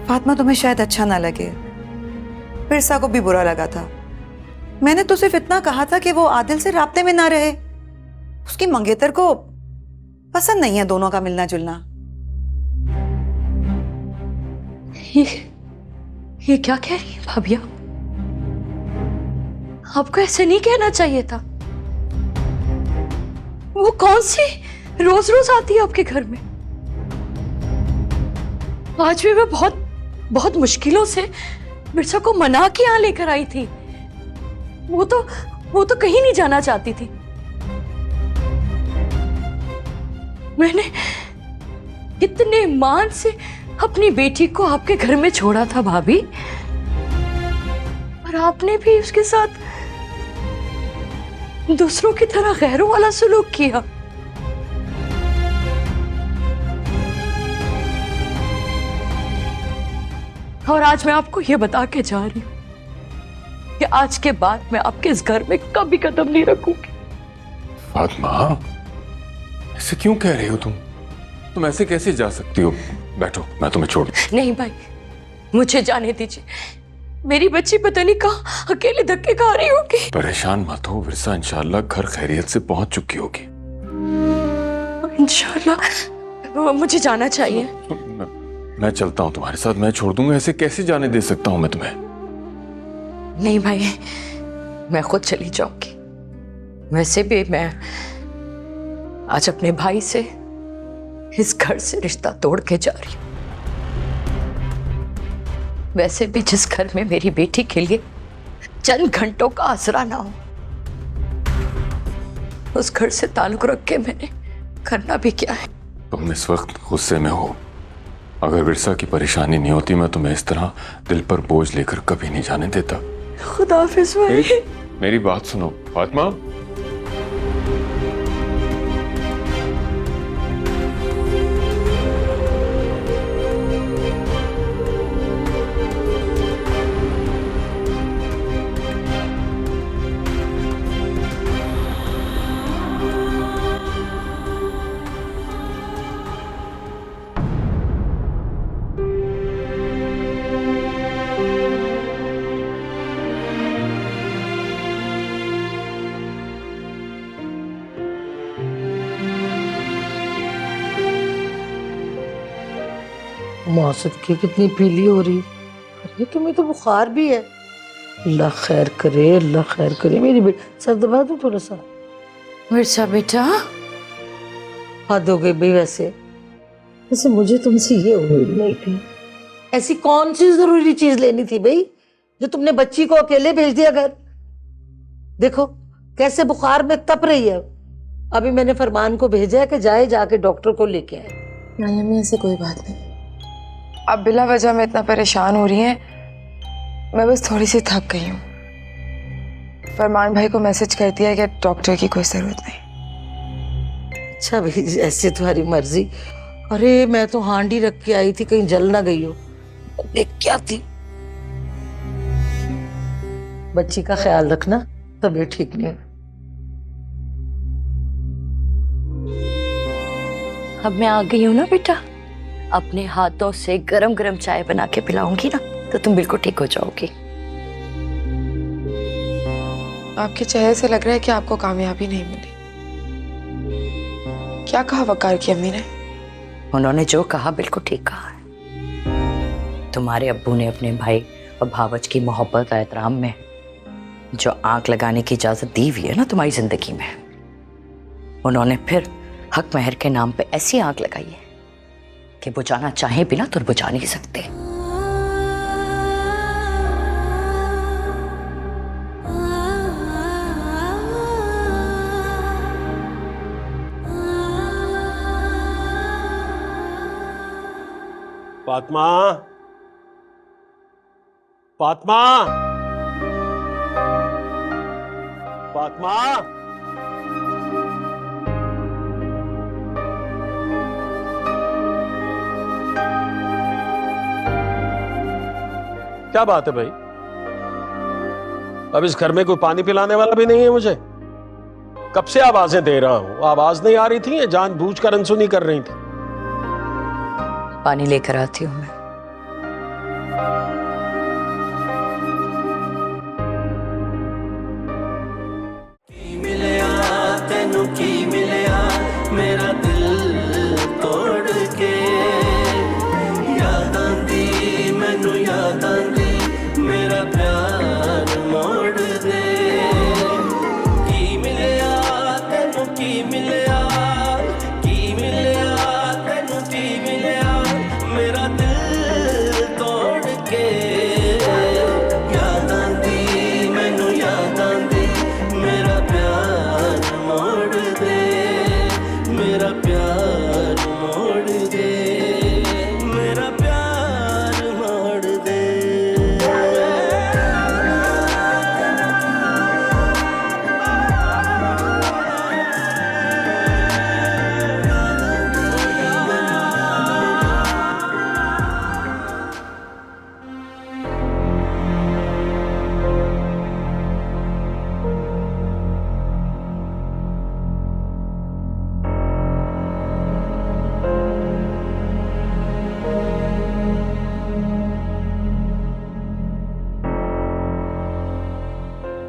फातिमा तुम्हें शायद अच्छा ना लगे, बिरसा को भी बुरा लगा था। मैंने तो सिर्फ इतना कहा था कि वो आदिल से राब्ते में ना रहे। उसकी मंगेतर को पसंद नहीं है दोनों का मिलना जुलना। ये क्या कह रही है भाभी आप? आपको ऐसे नहीं कहना चाहिए था। वो कौन सी रोज रोज आती है आपके घर में? आज भी मैं बहुत बहुत मुश्किलों से बिरसा को मना के यहाँ लेकर आई थी। वो तो कहीं नहीं जाना चाहती थी। मैंने इतने मान से अपनी बेटी को आपके घर में छोड़ा था भाभी, और आपने भी उसके साथ दूसरों की तरह गैरों वाला सलूक किया। और आज मैं आपको यह बता के जा रही हूं कि आज के बाद मैं आपके इस घर में कभी कदम नहीं रखूंगी। फातिमा, ऐसे क्यों कह रही हो तुम ऐसे कैसे जा सकती हो? बैठो, मैं तुम्हें छोड़। नहीं भाई, मुझे जाने दीजिए। मेरी बच्ची पता नहीं कहाँ अकेले धक्के खा रही होगी। परेशान मत हो, विरसा इंशाल्लाह घर खैरियत से पहुंच चुकी होगी। इंशाल्लाह। मुझे जाना चाहिए। मैं चलता हूं तुम्हारे साथ, मैं छोड़ दूंगा। ऐसे कैसे जाने दे सकता हूं मैं तुम्हें? नहीं भाई, मैं खुद चली जाऊंगी। वैसे भी मैं आज अपने भाई से इस घर से रिश्ता तोड़ के जा रही हूं। वैसे भी जिस घर में मेरी बेटी के लिए चंद घंटों का आसरा ना हो, उस घर से ताल्लुक रख के मैंने करना भी क्या है? तुम इस वक्त गुस्से में हो। अगर विरसा की परेशानी नहीं होती, मैं तुम्हें इस तरह दिल पर बोझ लेकर कभी नहीं जाने देता। खुदा हाफिज भाई। मेरी बात सुनो फातिमा। मौसम की कितनी पीली हो रही। अरे तुम्हें तो बुखार भी है। अल्लाह खैर करे, अल्लाह खैर करे। मेरी बेटी, सर दबा दूं थोड़ा सा? मिर्चा बेटा, हद हो गई भाई। वैसे मुझे तुमसे ये उम्मीद नहीं थी। ऐसी कौन सी जरूरी चीज लेनी थी भाई जो तुमने बच्ची को अकेले भेज दिया घर? देखो कैसे बुखार में तप रही है। अभी मैंने फरमान को भेजा है कि जाए, जाके डॉक्टर को लेके आए। नहीं अम्मी, ऐसे कोई बात नहीं। अब बिला वजह मैं इतना परेशान हो रही हैं। मैं बस थोड़ी सी थक गई हूँ। फरमान भाई को मैसेज कर दिया है कि डॉक्टर की कोई ज़रूरत नहीं। अच्छा भाई, ऐसे तुम्हारी मर्जी। अरे मैं तो हांडी रख के आई थी, कहीं जल ना गई हो। देख क्या थी। बच्ची का ख्याल रखना, तबीयत ठीक नहीं है। अब मैं आ गई हूँ ना बेटा, अपने हाथों से गरम गरम चाय बना के पिलाऊंगी ना, तो तुम बिल्कुल ठीक हो जाओगी। आपके चेहरे से लग रहा है कि आपको कामयाबी नहीं मिली। क्या कहा वकार की अम्मी ने? उन्होंने जो कहा बिल्कुल ठीक कहा है। तुम्हारे अब्बू ने अपने भाई और भावज की मोहब्बत और एहतराम में जो आंख लगाने की इजाजत दी हुई है ना तुम्हारी जिंदगी में, उन्होंने फिर हक महर के नाम पे ऐसी आंख लगाई है कि बुझाना चाहे बिना तो बुझा नहीं सकते। फातिमा, फातिमा, फातिमा, क्या बात है भाई? अब इस घर में कोई पानी पिलाने वाला भी नहीं है मुझे। कब से आवाजें दे रहा हूं, आवाज नहीं आ रही थी, जानबूझकर अनसुनी कर रही थी। पानी लेकर आती हूँ मैं।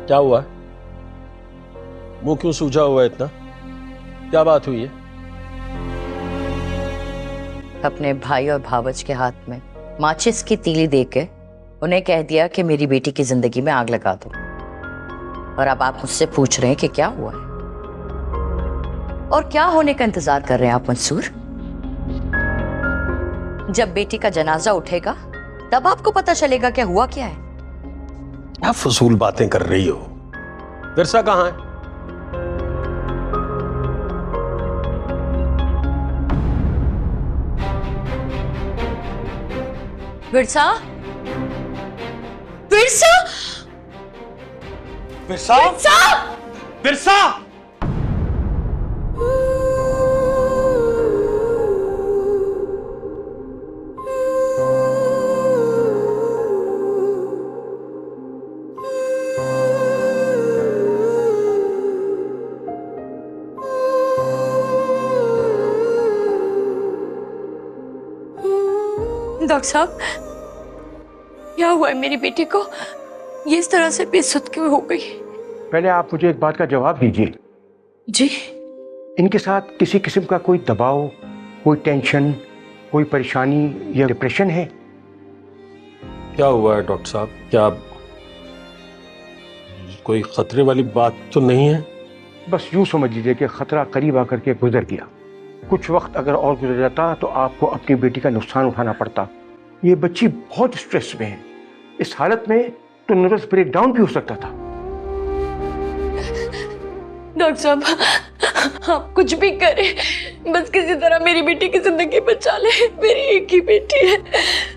क्या हुआ है? मुंह क्यों सूजा हुआ है इतना? क्या बात हुई है? अपने भाई और भावच के हाथ में माचिस की तीली देके उन्हें कह दिया कि मेरी बेटी की जिंदगी में आग लगा दो। और अब आप मुझसे पूछ रहे हैं कि क्या हुआ है और क्या होने का इंतजार कर रहे हैं आप मंसूर? जब बेटी का जनाजा उठेगा तब आपको पता चलेगा क्या हुआ क्या है। क्या फजूल बातें कर रही हो? विरसा कहाँ है? विरसा, विरसा, विरसा, विरसा! डॉक्टर साहब, क्या हुआ है मेरी बेटी को? ये इस तरह से बेसुध क्यों हो गई? पहले आप मुझे एक बात का जवाब दीजिए। जी, इनके साथ किसी किस्म का कोई दबाव, कोई टेंशन, कोई परेशानी या डिप्रेशन है? क्या हुआ है डॉक्टर साहब? क्या कोई खतरे वाली बात तो नहीं है? बस यूं समझ लीजिए कि खतरा करीब आकर के गुजर गया। कुछ वक्त अगर और गुजर जाता तो आपको अपनी बेटी का नुकसान उठाना पड़ता। ये बच्ची बहुत स्ट्रेस में है। इस हालत में तो नर्वस ब्रेकडाउन भी हो सकता था। डॉक्टर साहब, आप कुछ भी करें, बस किसी तरह मेरी बेटी की जिंदगी बचा ले। मेरी एक ही बेटी है,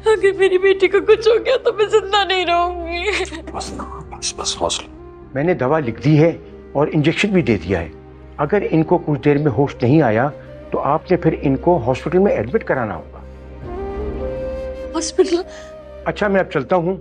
अगर मेरी बेटी को कुछ हो गया तो मैं जिंदा नहीं रहूंगी। बस हौसला। मैंने दवा लिख दी है और इंजेक्शन भी दे दिया है। अगर इनको कुछ देर में होश नहीं आया तो आपने फिर इनको हॉस्पिटल में एडमिट कराना होगा। हॉस्पिटल? अच्छा, मैं अब चलता हूँ।